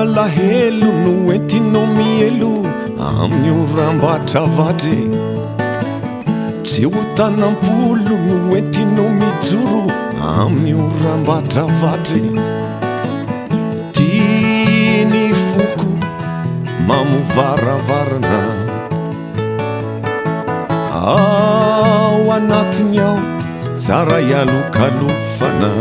alahelo no entinao mielo amin'ny orambatra vatre tsy ho tanam-polo no entinao mijoro amin'ny orambatra vatre tiany foko mamovaravarana ao anatiny ao tsara ialokalofana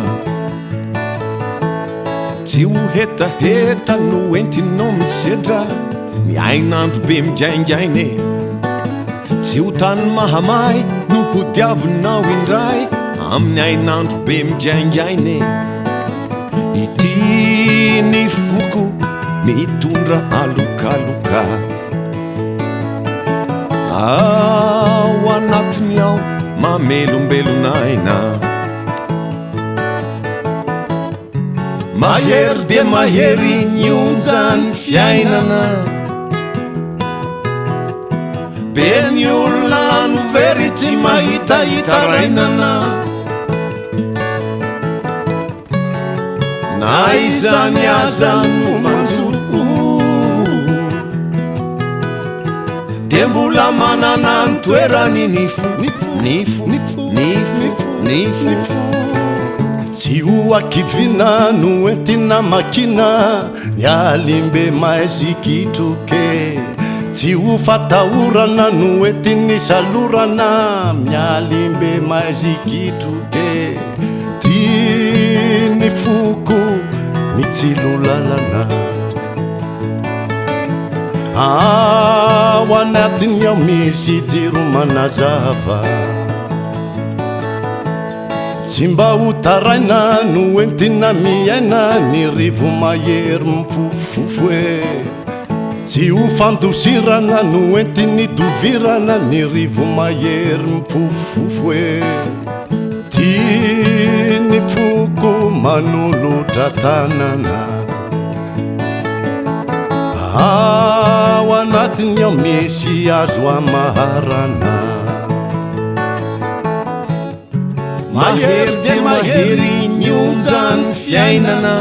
tsy ho hetaheta no entinao misedra miainandro be migaingaine tsy ho tany mahamay no hodiavinao indray amin'ny ainandro be migaingaine ity ny foko mitondra alokaloka ao anatiny ao mamelombelonaina mahery de mahery nionjany fiainana be ny olona lano very tsy mahitahita rainana na izany aza no manjobo de mbola manana ny toerany nifo tsy ho akivina no entina makina mialimbe maizikitroke tsy ho fatahorana no entiny salorana mialimbe maizikitroke tiany foko mitsilo lalana ao anatiny ao misy jiro manazava tsy mba ho taraina no entina miaina ny rivo mahery mifofofo e tsy ho fandosirana no entiny dovirana ny rivo mahery mifofofo e tiany foko manolotra tanana ao anatiny ao misy azo amaharana mahery de mahery nionjany fiainana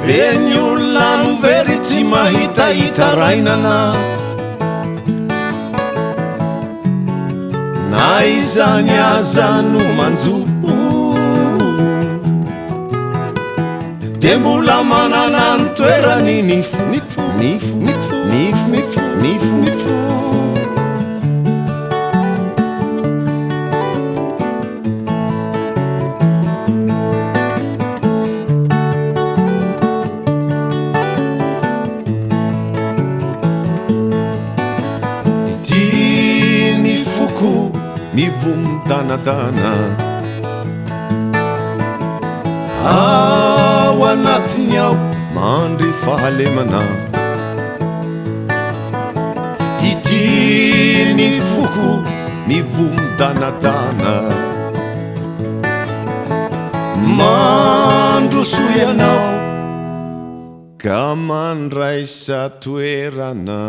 be ny olona no very tsy mahitahita rainana na izany aza no manjobo de mbola manana ny toerany nifo tiany foko mivomdanadana ao anatiny ao mandry fahalemana itiany foko mivomdanadana mandrosoianao ka mandraisa toerana